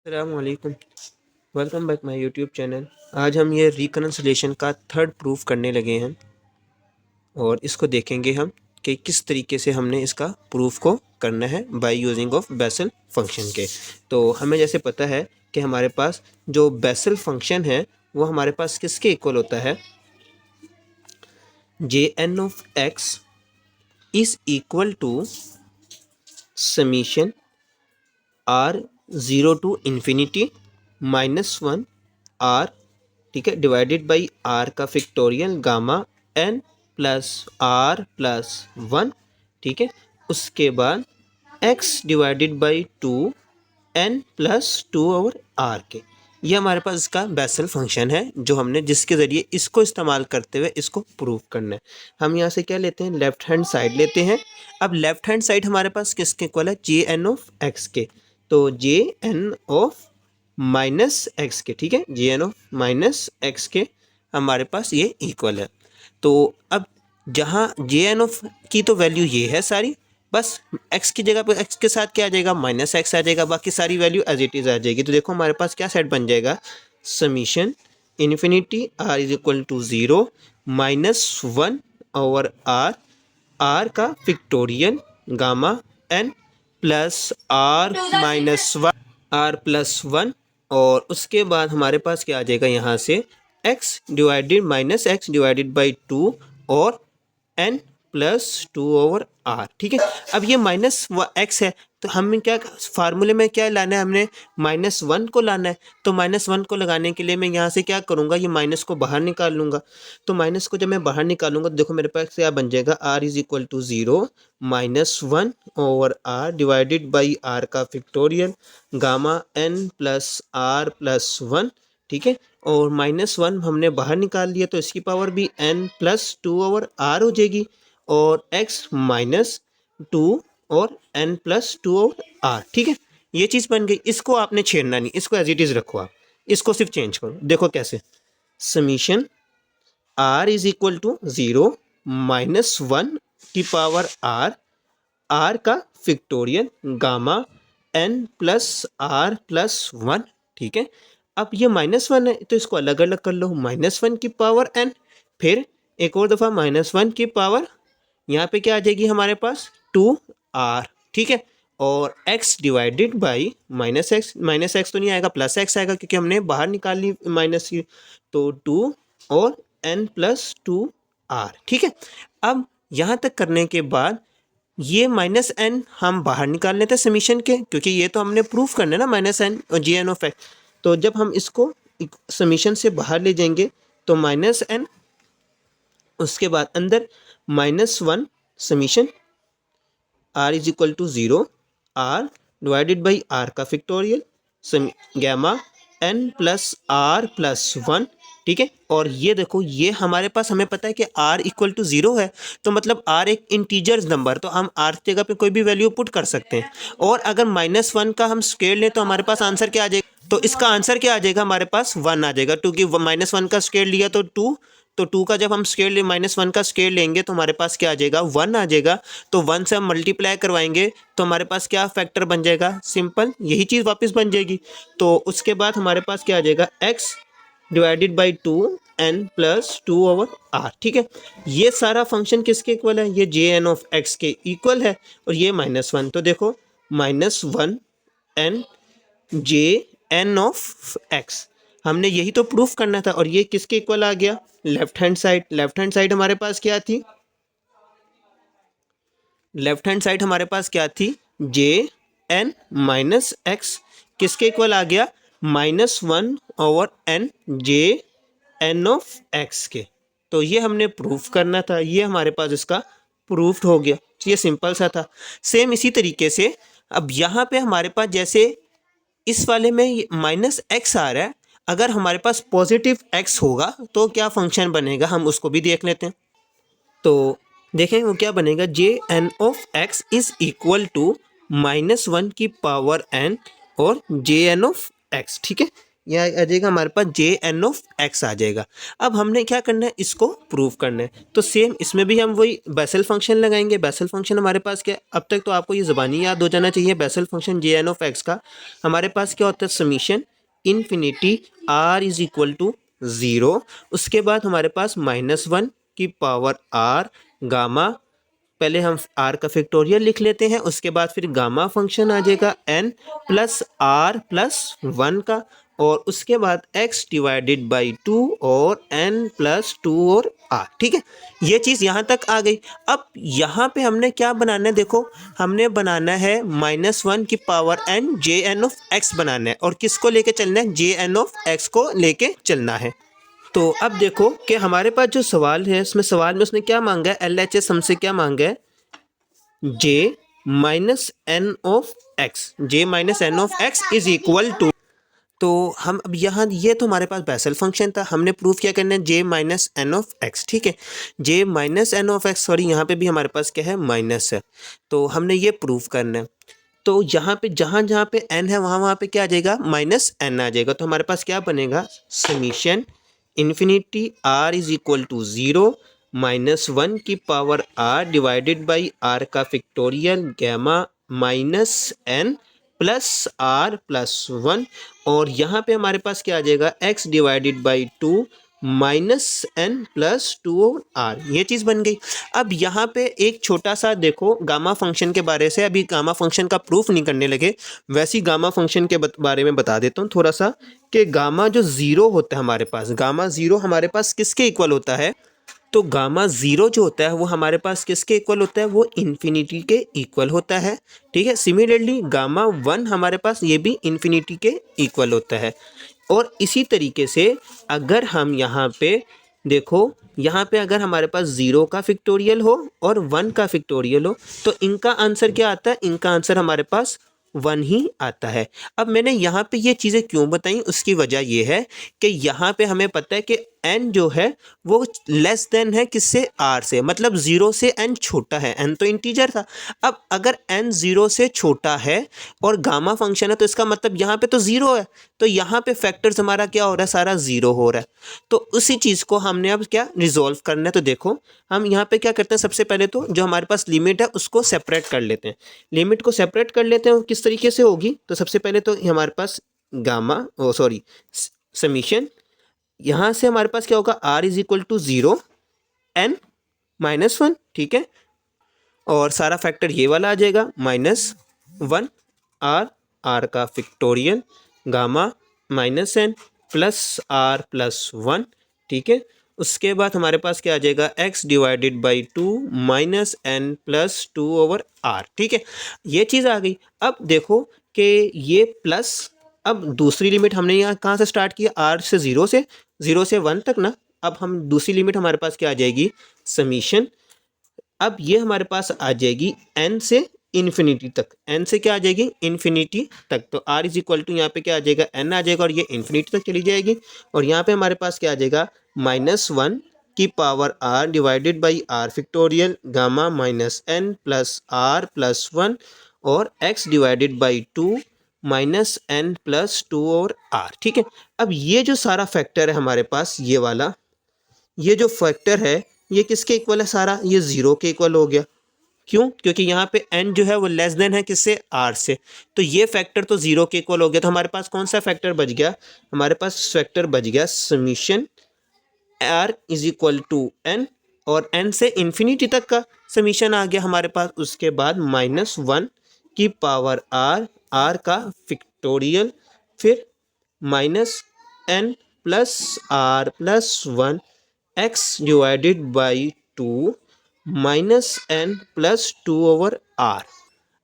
अस्सलामुअलैकुम। Welcome back my YouTube channel. आज हम ये रिकन्सिलेशन का थर्ड प्रूफ करने लगे हैं और इसको देखेंगे हम कि किस तरीके से हमने इसका प्रूफ को करना है by using of Bessel function के। तो हमें जैसे पता है कि हमारे पास जो बेसल फंक्शन है वो हमारे पास किसके इक्वल होता है, J N of x is equal to summation R zero to infinity -1 R, ठीक है, डिवाइडेड बाई आर का factorial gamma N plus are plus 1, ठीक है। उसके बाद X divided by 2 N plus 2 over R के। ये हमारे पास इसका बेसल फंक्शन है जो हमने जिसके ज़रिए इसको इस्तेमाल करते हुए इसको प्रूव करना है। हम यहाँ से क्या लेते हैं, लेफ्ट हैंड साइड लेते हैं। अब लेफ्ट हैंड साइड हमारे पास किसके इक्वल है, जे एन ऑफ एक्स के। तो J N of minus X के, ठीक है, J N of minus X के हमारे पास ये इक्वल है। तो अब जहाँ जे एन ऑफ की तो वैल्यू ये है सारी, बस x की जगह पर x के साथ क्या आ जाएगा, माइनस एक्स आ जाएगा, बाकी सारी वैल्यू एज इट इज़ आ जाएगी। तो देखो हमारे पास क्या सेट बन जाएगा, summation infinity are is equal to 0 -1 over r का factorial gamma N plus are plus 1। और उसके बाद हमारे पास क्या आ जाएगा यहाँ से, x divided minus x divided by 2 और n प्लस 2 ओवर आर, ठीक है। अब ये माइनस एक्स है तो हमें क्या फार्मूले में क्या लाना है, हमने -1 को लाना है। तो -1 को लगाने के लिए मैं यहाँ से क्या करूँगा, ये माइनस को बाहर निकाल लूँगा। तो माइनस को जब मैं बाहर निकालूंगा तो देखो मेरे पास क्या बन जाएगा, r is equal to 0 -1 over r divided by are का factorial gamma n plus are plus 1, ठीक है। और -1 हमने बाहर निकाल लिया तो इसकी पावर भी n प्लस 2 ओवर आर हो जाएगी और x -2 और n प्लस 2 ओवर आर, ठीक है। ये चीज़ बन गई। इसको आपने छेड़ना नहीं, इसको एज इट इज़ रखो, आप इसको सिर्फ चेंज करो। देखो कैसे, summation r is equal to 0 -1 की पावर r का factorial gamma n plus are plus 1, ठीक है। अब ये -1 है तो इसको अलग अलग कर लो, -1 की पावर n, फिर एक और दफ़ा -1 की पावर, यहाँ पे क्या आ जाएगी हमारे पास 2r, ठीक है। और x divided by minus x तो नहीं आएगा, प्लस एक्स आएगा क्योंकि हमने बाहर निकाल ली माइनस की। तो 2 और n प्लस 2r, ठीक है। अब यहाँ तक करने के बाद ये -n हम बाहर निकाल लेते हैं समीशन के, क्योंकि ये तो हमने प्रूफ करना है ना, -n और जे एन ऑफ एक्स। तो जब हम इसको समीशन से बाहर ले जाएंगे तो -n, उसके बाद अंदर -1 summation r is equal to 0 r divided by r का factorial gamma n plus are plus 1, ठीक है। और ये देखो ये हमारे पास, हमें पता है कि r इक्वल टू 0 है तो मतलब r एक इंटीजर्स नंबर, तो हम r जगह पे कोई भी वैल्यू पुट कर सकते हैं। और अगर -1 का हम स्क्वायर लें तो हमारे पास आंसर क्या आ जाएगा, तो इसका आंसर क्या आ जाएगा, हमारे पास 1 आ जाएगा, क्योंकि -1 का स्क्वायर लिया तो 2, तो 2 का जब हम स्क्वायर ले -1 का स्क्वायर लेंगे तो हमारे पास क्या आ जाएगा, 1 आ जाएगा। तो 1 से हम मल्टीप्लाई करवाएंगे तो हमारे पास क्या फैक्टर बन जाएगा, सिंपल यही चीज़ वापस बन जाएगी। तो उसके बाद हमारे पास क्या आ जाएगा, x divided by 2 n plus 2 over r, ठीक है। ये सारा फंक्शन किसके इक्वल है, ये जे एन ऑफ x के इक्वल है और ये -1। तो देखो -1 n J N of x, हमने यही तो प्रूफ करना था। और ये किसके इक्वल आ गया, left hand side. Left hand side हमारे पास क्या थी, लेफ्ट हैंड साइड हमारे पास क्या थी, जे एन माइनस एक्स किसके इक्वल आ गया, -1 over n J N of X के। तो ये हमने प्रूफ करना था, ये हमारे पास इसका प्रूफ्ड हो गया। ये सिंपल सा था। सेम इसी तरीके से अब यहाँ पे हमारे पास जैसे इस वाले में -x आ रहा है, अगर हमारे पास पॉजिटिव x होगा तो क्या फंक्शन बनेगा, हम उसको भी देख लेते हैं। तो देखें वो क्या बनेगा, J N of x is equal to -1 की पावर n और जे एन ऑफ x, ठीक है। यह आ जाएगा हमारे पास जे एन ऑफ एक्स आ जाएगा। अब हमने क्या करना है, इसको प्रूव करना है। तो सेम इसमें भी हम वही बेसल फंक्शन लगाएंगे। बेसल फंक्शन हमारे पास क्या, अब तक तो आपको ये ज़बानी याद हो जाना चाहिए। Bessel function J N of X का हमारे पास क्या होता है, summation infinity are is equal to 0, उसके बाद हमारे पास -1 की पावर आर गामा, पहले हम आर का फैक्टोरियल लिख लेते हैं, उसके बाद फिर गामा फंक्शन आ जाएगा एन प्लस आर प्लस 1 का, और उसके बाद x डिवाइडेड बाई 2 और n प्लस 2 और r। ठीक है, ये चीज़ यहाँ तक आ गई। अब यहाँ पे हमने क्या बनाना है, देखो हमने बनाना है -1 की power n J N of x बनाना है, और किसको लेके चलना है, जे एन ऑफ x को लेके चलना है। तो अब देखो कि हमारे पास जो सवाल है, इसमें सवाल में उसने क्या मांगा है, LHS हमसे क्या मांगा है, J minus N of x, J minus N of x is equal to. तो हम अब यहाँ, ये तो हमारे पास बेसल फंक्शन था, हमने प्रूफ क्या करना है, J minus N of x. ठीक है, J minus N of x, sorry यहाँ पे भी हमारे पास क्या है, माइनस है, तो हमने ये प्रूफ करना है। तो यहाँ पे जहाँ जहाँ पे n है वहाँ वहाँ पे क्या आ जाएगा, -n आ जाएगा। तो हमारे पास क्या बनेगा, summation infinity r is equal to 0 -1 की power r divided by r का factorial gamma -n plus r plus 1, और यहाँ पे हमारे पास क्या आ जाएगा, x divided by 2 -n plus 2 r, ये चीज़ बन गई। अब यहाँ पे एक छोटा सा देखो गामा फंक्शन के बारे से, अभी गामा फंक्शन का प्रूफ नहीं करने लगे, वैसी गामा फंक्शन के बारे में बता देता हूँ थोड़ा सा, कि गामा जो ज़ीरो होता है हमारे पास, गामा ज़ीरो हमारे पास किसके इक्वल होता है, तो गामा ज़ीरो जो होता है वो हमारे पास किसके इक्वल होता है, वो इन्फिनिटी के इक्वल होता है। ठीक है, सिमिलरली गामा 1 हमारे पास ये भी इन्फिनिटी के इक्वल होता है। और इसी तरीके से अगर हम यहाँ पे देखो, यहाँ पे अगर हमारे पास 0 का फैक्टोरियल हो और 1 का फैक्टोरियल हो, तो इनका आंसर क्या आता है, इनका आंसर हमारे पास 1 ही आता है। अब मैंने यहाँ पे ये चीज़ें क्यों बताई, उसकी वजह ये है कि यहाँ पे हमें पता है कि n जो है वो लेस देन है किससे, r से, मतलब 0 से n छोटा है, n तो इंटीजर था। अब अगर n 0 से छोटा है और गामा फंक्शन है, तो इसका मतलब यहाँ पे तो 0 है, तो यहाँ पे फैक्टर्स हमारा क्या हो रहा है, सारा 0 हो रहा है। तो उसी चीज़ को हमने अब क्या रिजॉल्व करना है। तो देखो हम यहाँ पे क्या करते हैं, सबसे पहले तो जो हमारे पास लिमिट है उसको सेपरेट कर लेते हैं, लिमिट को सेपरेट कर लेते हैं। किस तरीके से होगी, तो सबसे पहले तो हमारे पास गामा सॉरी समीशन, यहाँ से हमारे पास क्या होगा, r is equal to 0 n -1। ठीक है, और सारा फैक्टर ये वाला आ जाएगा -1 r का factorial gamma -n plus r plus 1। ठीक है, उसके बाद हमारे पास क्या आ जाएगा, x divided by 2 -n plus 2 over r। ठीक है, ये चीज़ आ गई। अब देखो कि ये प्लस, अब दूसरी लिमिट हमने यहाँ कहाँ से स्टार्ट किया, r से 0 से 1 तक ना। अब हम दूसरी लिमिट हमारे पास क्या आ जाएगी, समीशन, अब ये हमारे पास आ जाएगी n से इन्फिनिटी तक, n से क्या आ जाएगी, इन्फिनिटी तक। तो r इज इक्वल टू यहाँ पे क्या आ जाएगा, n आ जाएगा, और ये इन्फिनिटी तक चली जाएगी। और यहाँ पे हमारे पास क्या आ जाएगा, -1 की power r divided by r factorial gamma -n plus r plus 1, और x divided by 2 -n plus 2 और r। ठीक है, अब ये जो सारा फैक्टर है हमारे पास, ये वाला, ये जो फैक्टर है ये किसके इक्वल है, सारा ये 0 के इक्वल हो गया। क्यों, क्योंकि यहाँ पे n जो है वो लेस देन है किससे, r से, तो ये फैक्टर तो 0 के इक्वल हो गया। तो हमारे पास कौन सा फैक्टर बच गया, हमारे पास फैक्टर बच गया summation r is equal to n, और n से इन्फिनिटी तक का समीशन आ गया हमारे पास। उसके बाद -1 की पावर r का फैक्टोरियल, फिर -n plus r plus 1 x divided by 2 -n plus 2 over r।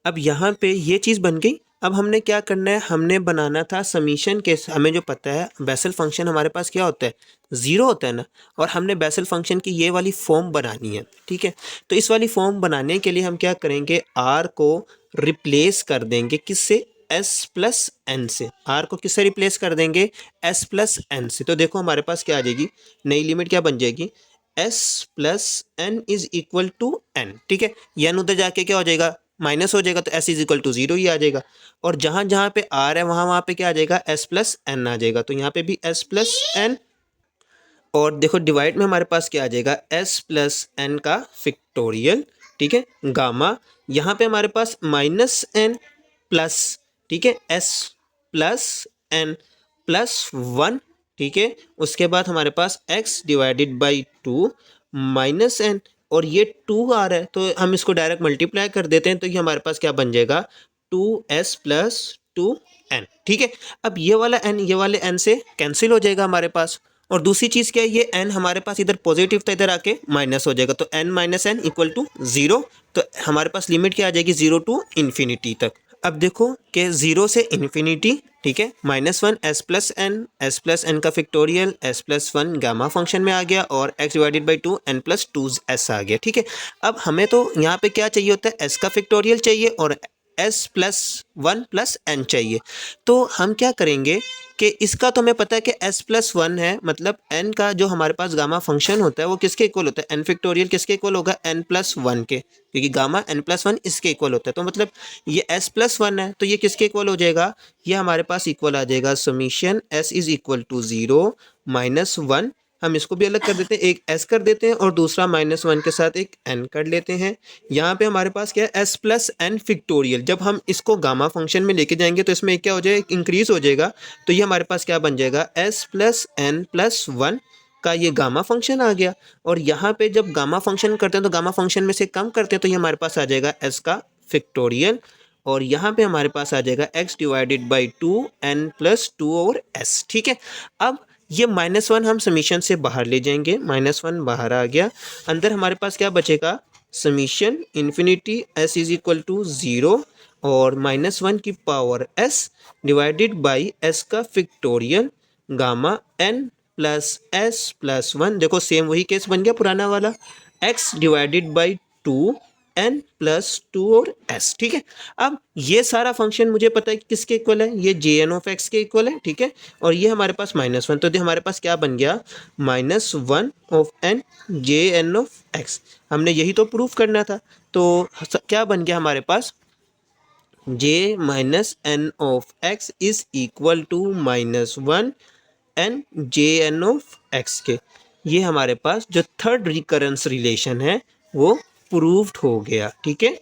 अब यहाँ पे ये चीज़ बन गई। अब हमने क्या करना है, हमने बनाना था समीशन के, हमें जो पता है बेसल फंक्शन हमारे पास क्या होता है, 0 होता है ना, और हमने बेसल फंक्शन की ये वाली फॉर्म बनानी है। ठीक है, तो इस वाली फॉर्म बनाने के लिए हम क्या करेंगे, r को रिप्लेस कर देंगे किससे, s प्लस एन से। r को किससे रिप्लेस कर देंगे, s प्लस एन से। तो देखो हमारे पास क्या आ जाएगी, नई लिमिट क्या बन जाएगी, s plus N is equal to n। ठीक है, n उधर जाके क्या हो जाएगा, माइनस हो जाएगा तो s इज इक्वल टू 0 ही आ जाएगा। और जहाँ जहाँ पे r है वहाँ पे क्या आ जाएगा, s प्लस n आ जाएगा। तो यहाँ पे भी s प्लस n, और देखो डिवाइड में हमारे पास क्या आ जाएगा, s प्लस n का फैक्टोरियल, ठीक है, गामा। यहाँ पे हमारे पास माइनस n प्लस, ठीक है, s प्लस n प्लस 1, ठीक है। उसके बाद हमारे पास x divided by 2 minus n, और ये 2 आ रहा है तो हम इसको डायरेक्ट मल्टीप्लाई कर देते हैं, तो ये हमारे पास क्या बन जाएगा, 2s प्लस 2n, ठीक है। अब ये वाला n ये वाले n से कैंसिल हो जाएगा हमारे पास। और दूसरी चीज़ क्या है, ये n हमारे पास इधर पॉजिटिव था, इधर आके माइनस हो जाएगा, तो n minus N equal to 0। तो हमारे पास लिमिट क्या आ जाएगी, 0 टू इन्फिनिटी तक। अब देखो कि 0 से इन्फिनिटी, ठीक है, -1 s प्लस एन का factorial s plus 1 gamma function में आ गया, और x divided by 2 n plus 2s आ गया, ठीक है। अब हमें तो यहाँ पे क्या चाहिए होता है, s का फैक्टोरियल चाहिए और s प्लस 1 प्लस n चाहिए। तो हम क्या करेंगे कि इसका तो हमें पता है कि s प्लस 1 है, मतलब n का जो हमारे पास गामा फंक्शन होता है वो किसके इक्वल होता है, n फैक्टोरियल किसके इक्वल होगा, n प्लस 1 के, क्योंकि गामा n प्लस 1 इसके इक्वल होता है। तो मतलब ये s प्लस 1 है तो ये किसके इक्वल हो जाएगा, ये हमारे पास इक्वल आ जाएगा summation s is equal to 0 minus 1। हम इसको भी अलग कर देते हैं, एक s कर देते हैं और दूसरा -1 के साथ एक n कर लेते हैं। यहाँ पे हमारे पास क्या है, s प्लस एन फैक्टोरियल। जब हम इसको गामा फंक्शन में लेके जाएंगे तो इसमें क्या हो जाएगा, इंक्रीज हो जाएगा। तो ये हमारे पास क्या बन जाएगा, s प्लस एन प्लस 1 का ये गामा फंक्शन आ गया। और यहाँ पे जब गामा फंक्शन करते हैं तो गामा फंक्शन में से कम करते हैं तो ये हमारे पास आ जाएगा s का फैक्टोरियल, और यहाँ पे हमारे पास आ जाएगा x divided by 2n plus 2 over s, ठीक है। अब ये -1 हम समीशन से बाहर ले जाएंगे, -1 बाहर आ गया, अंदर हमारे पास क्या बचेगा, summation infinity s is equal to 0 और -1 की power s divided by s का factorial gamma n plus s plus 1। देखो सेम वही केस बन गया पुराना वाला, x divided by 2 n plus 2 और s, ठीक है। अब ये सारा फंक्शन मुझे पता है कि किसके इक्वल है, ये jn ऑफ x के इक्वल है, ठीक है। और ये हमारे पास -1, तो हमारे पास क्या बन गया, -1 of n jn of x। हमने यही तो प्रूफ करना था, तो क्या बन गया हमारे पास, j minus N of x is equal to -1 n jn of x के। ये हमारे पास जो थर्ड रिकरेंस रिलेशन है वो प्रूव्ड हो गया, ठीक है।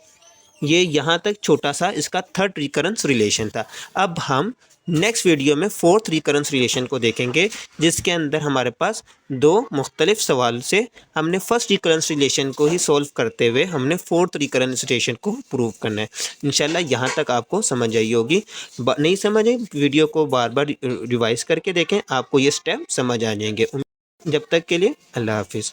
ये यहाँ तक छोटा सा इसका थर्ड रिकरेंस रिलेशन था। अब हम नेक्स्ट वीडियो में फोर्थ रिकरेंस रिलेशन को देखेंगे, जिसके अंदर हमारे पास दो मुख्तलिफ सवाल से हमने फर्स्ट रिकरेंस रिलेशन को ही सॉल्व करते हुए हमने फोर्थ रिकरेंस रिलेशन को प्रूव करना है। इंशाल्लाह यहाँ तक आपको समझ आई होगी। नहीं समझ आई, वीडियो को बार बार रिवाइज करके देखें, आपको ये स्टेप समझ आ जाएंगे। जब तक के लिए अल्लाह हाफिज़।